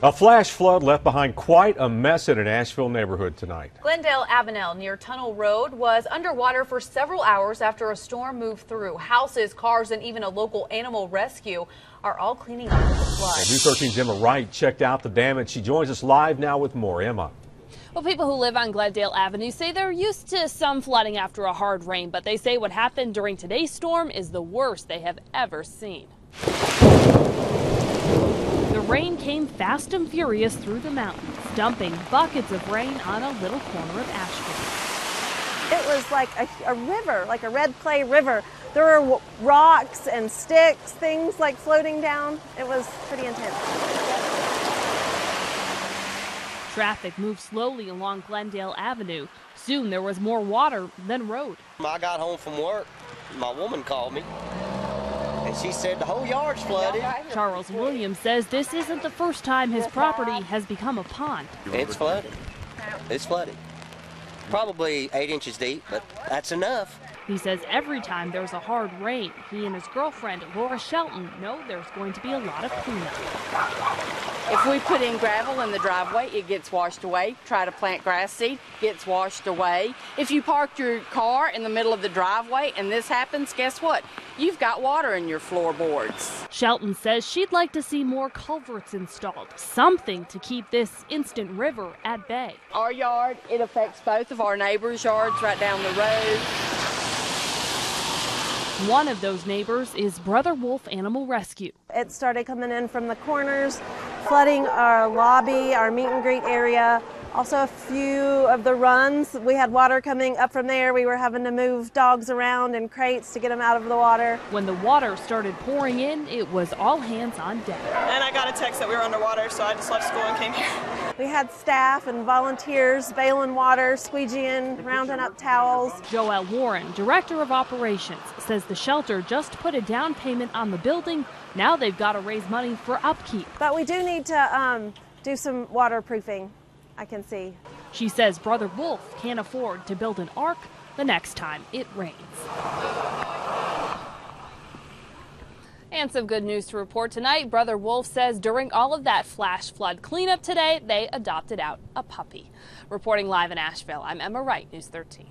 A flash flood left behind quite a mess in an Asheville neighborhood tonight. Glendale Avenue near Tunnel Road was underwater for several hours after a storm moved through. Houses, cars, and even a local animal rescue are all cleaning up with the flood. News 13's Emma Wright checked out the damage. She joins us live now with more. Emma. Well, people who live on Glendale Avenue say they're used to some flooding after a hard rain, but they say what happened during today's storm is the worst they have ever seen. The rain came fast and furious through the mountains, dumping buckets of rain on a little corner of Asheville. It was like a river, like a red clay river. There were rocks and sticks, things like floating down. It was pretty intense. Traffic moved slowly along Glendale Avenue. Soon there was more water than road. I got home from work. My woman called me, and she said the whole yard's flooded. Charles Williams says this isn't the first time his property has become a pond. It's flooded. It's flooded. Probably 8 inches deep, but that's enough. He says every time there's a hard rain, he and his girlfriend, Laura Shelton, know there's going to be a lot of cleanup. If we put in gravel in the driveway, it gets washed away. Try to plant grass seed, gets washed away. If you parked your car in the middle of the driveway and this happens, guess what? You've got water in your floorboards. Shelton says she'd like to see more culverts installed, something to keep this instant river at bay. Our yard, it affects both of our neighbors' yards right down the road. One of those neighbors is Brother Wolf Animal Rescue. It started coming in from the corners, flooding our lobby, our meet and greet area. Also a few of the runs, we had water coming up from there. We were having to move dogs around in crates to get them out of the water. When the water started pouring in, it was all hands on deck. And I got a text that we were underwater, so I just left school and came here. We had staff and volunteers bailing water, squeegeeing, rounding up towels. Joelle Warren, Director of Operations, says the shelter just put a down payment on the building. Now they've got to raise money for upkeep. But we do need to do some waterproofing, I can see. She says Brother Wolf can't afford to build an ark the next time it rains. And some good news to report tonight. Brother Wolf says during all of that flash flood cleanup today, they adopted out a puppy. Reporting live in Asheville, I'm Emma Wright, News 13.